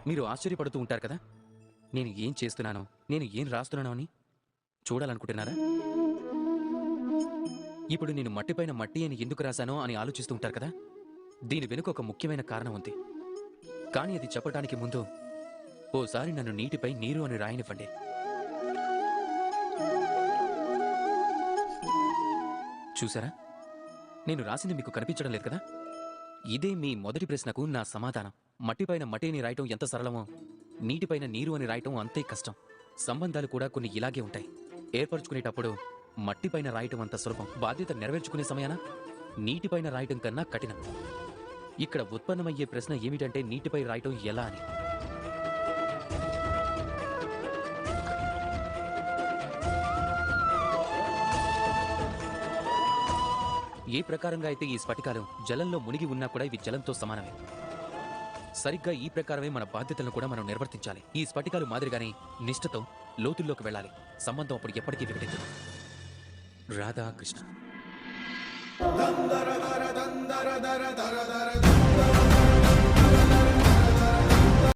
మీరు ఆశ్చర్యపడుతూ ఉంటారు కదా, నేను ఏం చేస్తున్నానో, నేను ఏం రాస్తున్నానో అని చూడాలనుకుంటున్నారా? ఇప్పుడు నేను మట్టిపైన మట్టి అని ఎందుకు రాశానో అని ఆలోచిస్తూ ఉంటారు కదా, దీని వెనుక ఒక ముఖ్యమైన కారణం ఉంది. కానీ అది చెప్పడానికి ముందు ఓసారి నన్ను నీటిపై నీరు అని రాయనివ్వండి. చూసారా, నేను రాసింది మీకు కనిపించడం లేదు కదా? ఇదే మీ మొదటి ప్రశ్నకు నా సమాధానం. మట్టిపైన మట్టిని రాయటం ఎంత సరళమో, నీటిపైన నీరు అని రాయటం అంతే కష్టం. సంబంధాలు కూడా కొన్ని ఇలాగే ఉంటాయి. ఏర్పరచుకునేటప్పుడు మట్టిపైన రాయటం అంత సులభం, బాధ్యత నెరవేర్చుకునే సమయాన నీటిపైన రాయటం కన్నా కఠినం. ఇక్కడ ఉత్పన్నమయ్యే ప్రశ్న ఏమిటంటే నీటిపై రాయటం ఎలా అని. ఏ ప్రకారంగా అయితే ఈ స్ఫటికాలు జలంలో మునిగి ఉన్నా కూడా ఇవి జలంతో సమానమే. సరిగ్గా ఈ ప్రకారమే మన బాధ్యతలను కూడా మనం నిర్వర్తించాలి. ఈ స్ఫటికాలు మాదిరిగానే నిష్ఠతో లోతుల్లోకి వెళ్ళాలి. సంబంధం అప్పుడు ఎప్పటికీ వికటించదు. రాధాకృష్ణ.